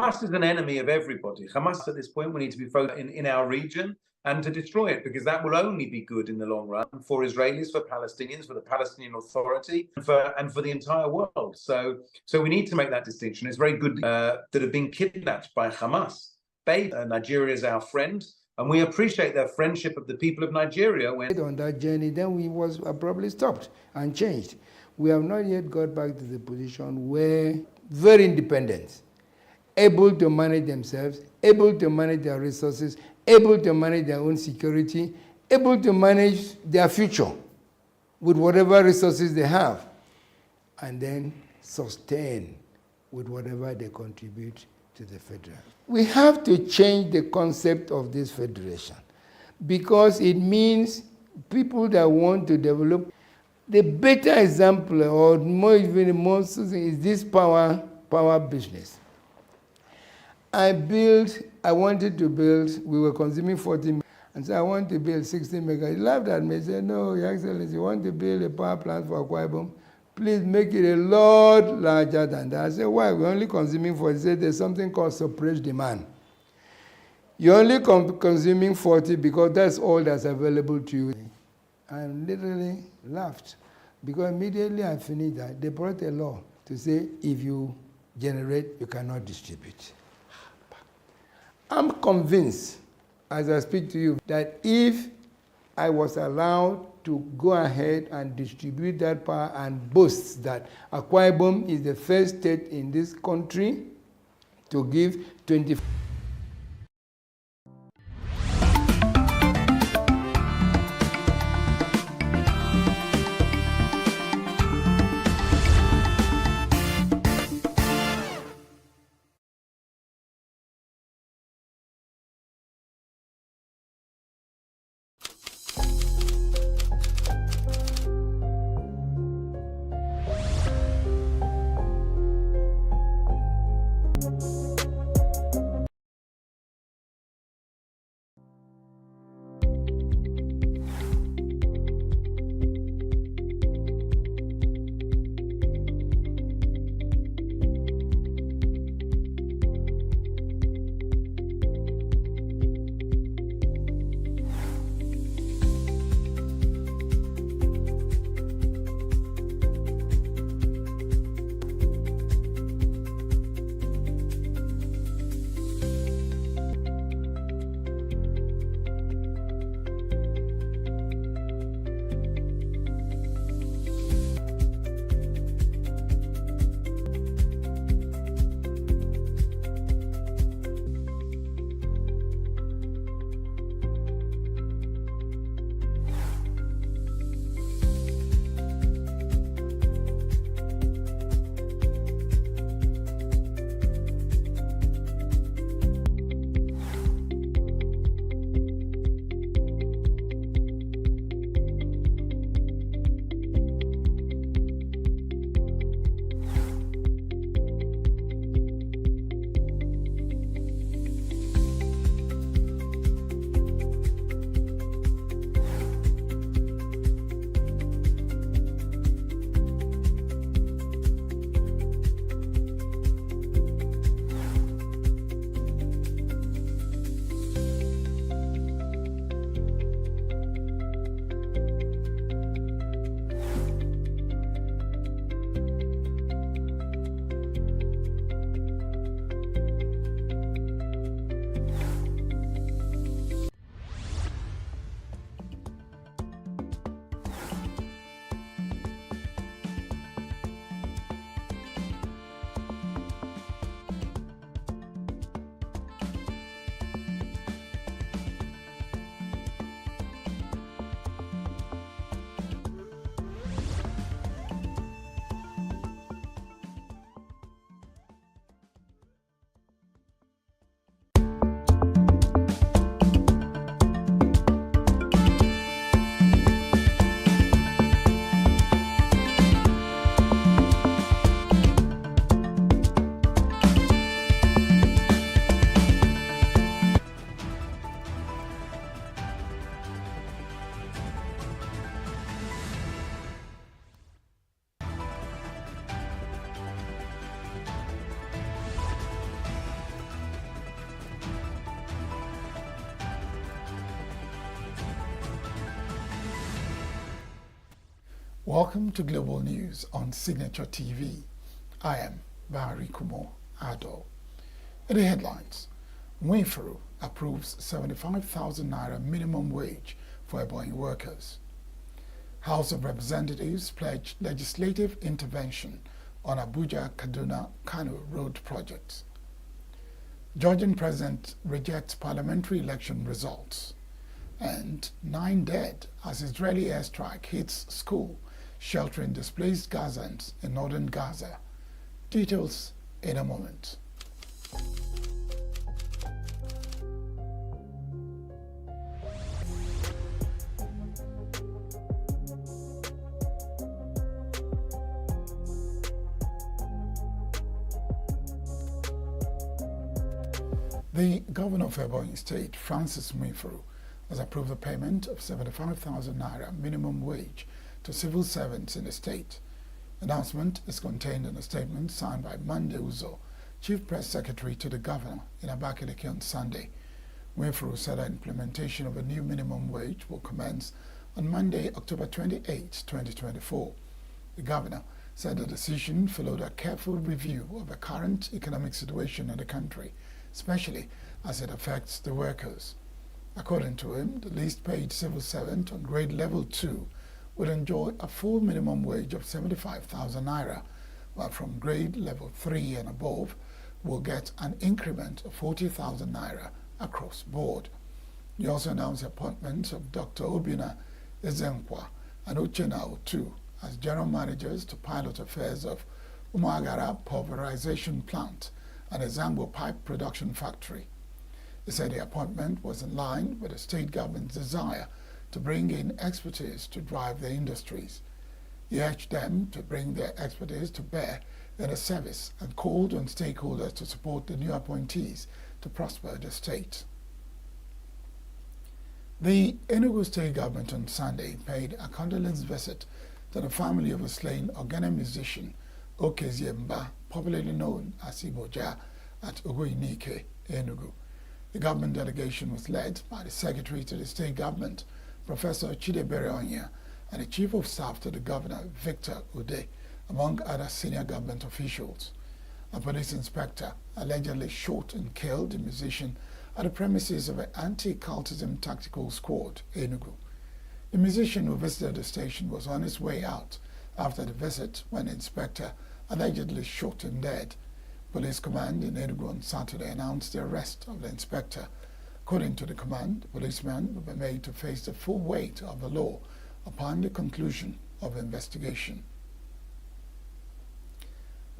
Hamas is an enemy of everybody. Hamas, at this point, we need to be focused in our region and to destroy it, because that will only be good in the long run for Israelis, for Palestinians, for the Palestinian Authority, and for the entire world. So we need to make that distinction. It's very good that have been kidnapped by Hamas. Nigeria is our friend, and we appreciate their friendship of the people of Nigeria. On that journey, then we was abruptly stopped and changed. We have not yet got back to the position where very independent, able to manage themselves, able to manage their resources, able to manage their own security, able to manage their future with whatever resources they have, and then sustain with whatever they contribute to the federal. We have to change the concept of this federation, because it means people that want to develop. The better example, or more even the most, is this power business. I wanted to build, we were consuming 40, and so I want to build 60 megawatt. He laughed at me and said, no, Your Excellency, you want to build a power plant for Akwa Ibom? Please make it a lot larger than that. I said, why? We're only consuming 40. He said, there's something called surplus demand. You're only consuming 40 because that's all that's available to you. I literally laughed, because immediately I finished that, they brought a law to say if you generate, you cannot distribute. I'm convinced, as I speak to you, that if I was allowed to go ahead and distribute that power and boast that Akwa Ibom is the first state in this country to give 25. Welcome to Global News on Signature TV. I am Barry Kumo Ado. In the headlines, Winfrey approves 75,000 naira minimum wage for Ebonyi workers. House of Representatives pledged legislative intervention on Abuja-Kaduna-Kano road projects. Georgian president rejects parliamentary election results. And 9 dead as Israeli airstrike hits school sheltering displaced Gazans in northern Gaza. Details in a moment. The governor of Ebonyi State, Francis Winfrey, has approved the payment of 75,000 naira minimum wage to civil servants in the state. The announcement is contained in a statement signed by Monday Uzo, Chief Press Secretary to the governor, in Abakaliki on Sunday. Winfrey said that implementation of a new minimum wage will commence on Monday, October 28, 2024. The governor said the decision followed a careful review of the current economic situation in the country, especially as it affects the workers. According to him, the least paid civil servant on grade level 2 would enjoy a full minimum wage of 75,000 naira, while from grade level 3 and above will get an increment of 40,000 naira across board. He also announced the appointments of Dr. Obina Ezenkwa and Uchenna Otu as general managers to pilot affairs of Umagara Pulverization Plant and a Zango Pipe Production Factory. He said the appointment was in line with the state government's desire to bring in expertise to drive the industries. He urged them to bring their expertise to bear in the service and called on stakeholders to support the new appointees to prosper the state. The ENUGU state government on Sunday paid a condolence visit to the family of a slain Ogene musician, Okeziemba, popularly known as Iboja, at Ogoinike, Enugu. The government delegation was led by the Secretary to the State Government, Professor Chidebere Onya, and the Chief of Staff to the Governor, Victor Ude, among other senior government officials. A police inspector allegedly shot and killed the musician at the premises of an anti-cultism tactical squad, Enugu. The musician who visited the station was on his way out after the visit when the inspector allegedly shot him dead. Police command in Enugu on Saturday announced the arrest of the inspector. According to the command, the policeman will be made to face the full weight of the law upon the conclusion of the investigation.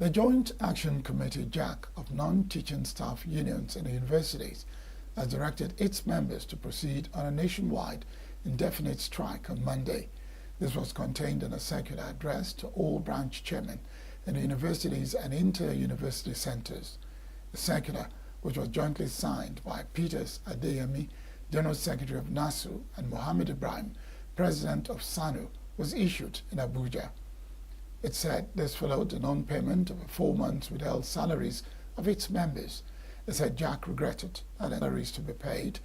The Joint Action Committee, JAC, of non-teaching staff unions in the universities has directed its members to proceed on a nationwide indefinite strike on Monday. This was contained in a circular address to all branch chairmen in the universities and inter-university centers. The circular, which was jointly signed by Peters Adeyemi, General Secretary of NASU, and Mohammed Ibrahim, President of SANU, was issued in Abuja. It said this followed the non-payment of 4 months withheld salaries of its members. It said JAC regretted that the salaries to be paid.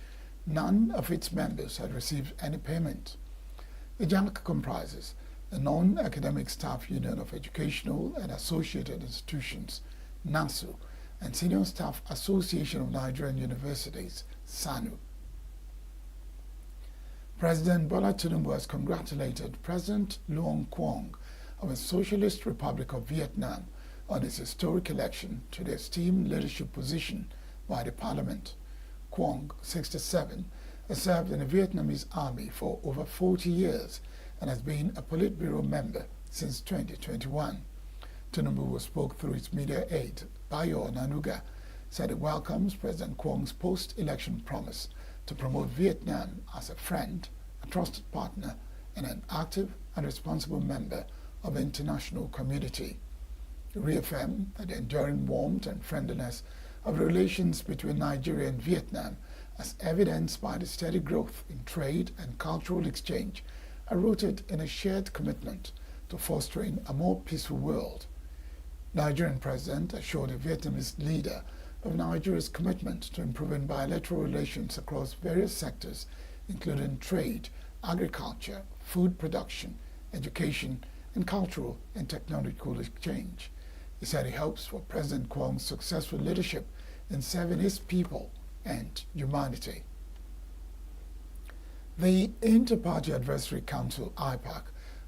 None of its members had received any payment. The JAC comprises the Non-Academic Staff Union of Educational and Associated Institutions, NASU, and Senior Staff Association of Nigerian Universities, SANU. President Bola Tinubu has congratulated President Luong Quang of the Socialist Republic of Vietnam on his historic election to the esteemed leadership position by the parliament. Quang, 67, has served in the Vietnamese army for over 40 years and has been a Politburo member since 2021. Tinubu, who spoke through its media aide, Bayo Nanuga, said it welcomes President Quang's post-election promise to promote Vietnam as a friend, a trusted partner, and an active and responsible member of the international community. He reaffirmed that the enduring warmth and friendliness of relations between Nigeria and Vietnam, as evidenced by the steady growth in trade and cultural exchange, are rooted in a shared commitment to fostering a more peaceful world. Nigerian president assured the Vietnamese leader of Nigeria's commitment to improving bilateral relations across various sectors, including trade, agriculture, food production, education, and cultural and technological exchange. He said he hopes for President Kwong's successful leadership in serving his people and humanity. The Inter-Party Advisory Council, IPAC,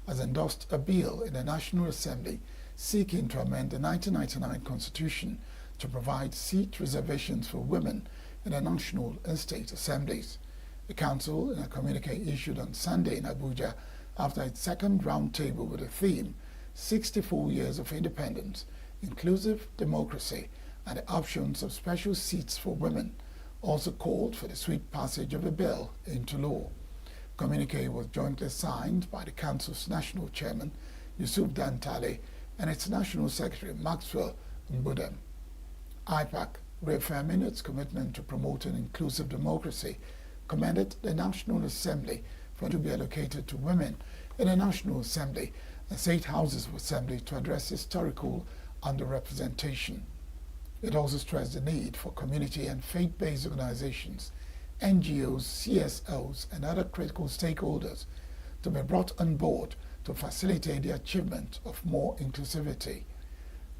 has endorsed a bill in the National Assembly seeking to amend the 1999 Constitution to provide seat reservations for women in the national and state assemblies. The Council, in a communique issued on Sunday in Abuja after its second roundtable with the theme 64 Years of Independence, Inclusive Democracy and the Options of Special Seats for Women, also called for the swift passage of the bill into law. The communique was jointly signed by the Council's National Chairman, Yusuf Dantale, and its National Secretary, Maxwell Mbudem. IPAC, reaffirming its commitment to promoting inclusive democracy, commended the National Assembly for it to be allocated to women in the National Assembly and state houses of assembly to address historical underrepresentation. It also stressed the need for community and faith-based organizations, NGOs, CSOs, and other critical stakeholders to be brought on board to facilitate the achievement of more inclusivity.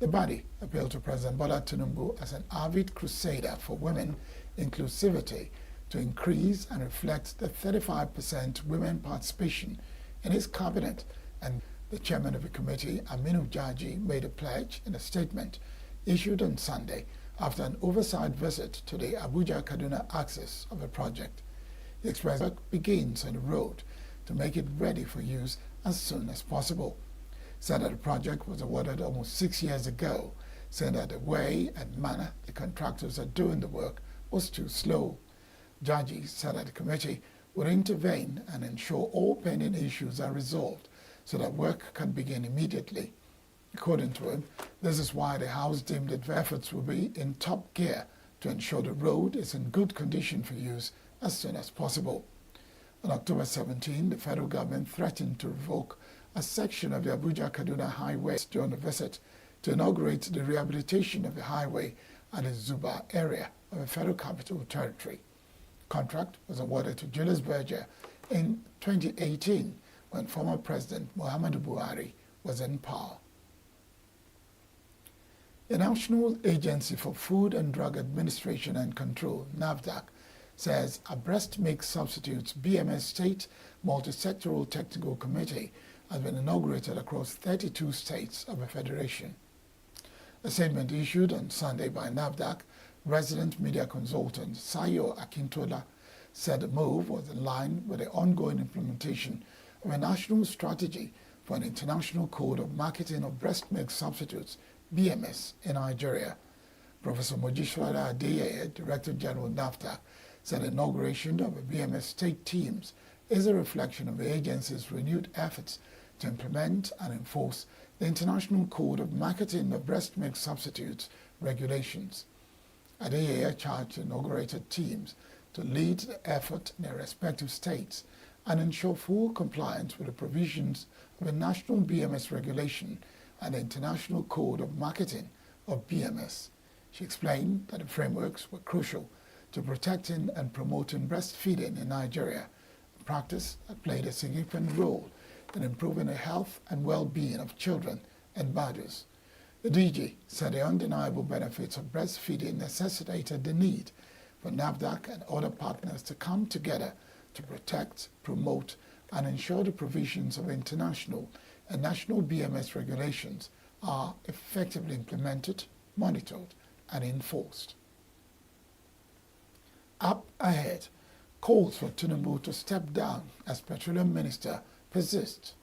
The body appealed to President Bola Tinubu as an avid crusader for women inclusivity to increase and reflect the 35% women participation in his cabinet, and the chairman of the committee, Aminu Jaji, made a pledge in a statement issued on Sunday after an oversight visit to the Abuja-Kaduna axis of the project. The express work begins on the road to make it ready for use as soon as possible. Said that the project was awarded almost 6 years ago, saying that the way and manner the contractors are doing the work was too slow. Jaji said that the committee would intervene and ensure all pending issues are resolved so that work can begin immediately. According to him, this is why the House deemed that efforts will be in top gear to ensure the road is in good condition for use as soon as possible. On October 17, the federal government threatened to revoke a section of the Abuja-Kaduna highway during a visit to inaugurate the rehabilitation of the highway at the Zuba area of the Federal Capital Territory. The contract was awarded to Julius Berger in 2018 when former President Muhammadu Buhari was in power. The National Agency for Food and Drug Administration and Control, NAFDAC, says a breast milk substitutes BMS State Multisectoral Technical Committee has been inaugurated across 32 states of the Federation. A statement issued on Sunday by NAFDAC resident media consultant Sayo Akintola said the move was in line with the ongoing implementation of a national strategy for an international code of marketing of breast milk substitutes, BMS, in Nigeria. Professor Mojishwara Adeyeye, Director General NAFDAC, said the inauguration of the BMS state teams is a reflection of the agency's renewed efforts to implement and enforce the International Code of Marketing of Breast Milk Substitutes regulations. Adeyeye charged inaugurated teams to lead the effort in their respective states and ensure full compliance with the provisions of the National BMS Regulation and the International Code of Marketing of BMS. She explained that the frameworks were crucial to protecting and promoting breastfeeding in Nigeria, a practice that played a significant role in improving the health and well-being of children and mothers. The DG said the undeniable benefits of breastfeeding necessitated the need for NAFDAC and other partners to come together to protect, promote, and ensure the provisions of international and national BMS regulations are effectively implemented, monitored, and enforced. Up ahead, calls for Tinubu to step down as Petroleum Minister persist.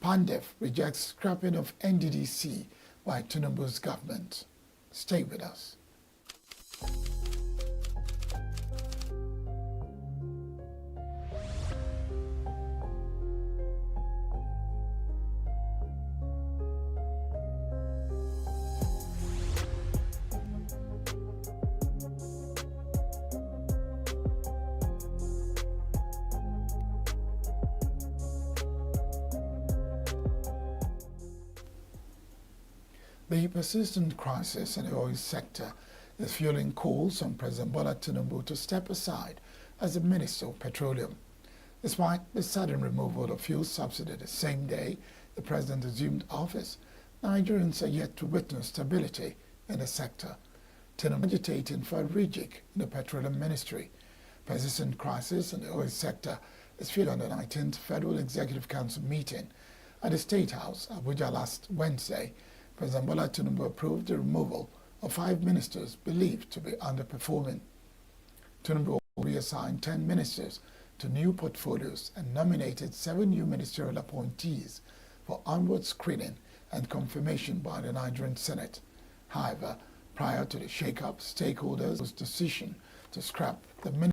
Pandef rejects scrapping of NDDC by Tinubu's government. Stay with us. The persistent crisis in the oil sector is fueling calls on President Bola Tinubu to step aside as the Minister of Petroleum. Despite the sudden removal of fuel subsidy the same day the president assumed office, Nigerians are yet to witness stability in the sector. Tinubu agitating for a rejig in the petroleum ministry. Persistent crisis in the oil sector is felt on the 19th Federal Executive Council meeting at the State House, Abuja, last Wednesday. President Bola Tinubu approved the removal of 5 ministers believed to be underperforming. Tinubu reassigned 10 ministers to new portfolios and nominated 7 new ministerial appointees for onward screening and confirmation by the Nigerian Senate. However, prior to the shake-up, stakeholders' decision to scrap the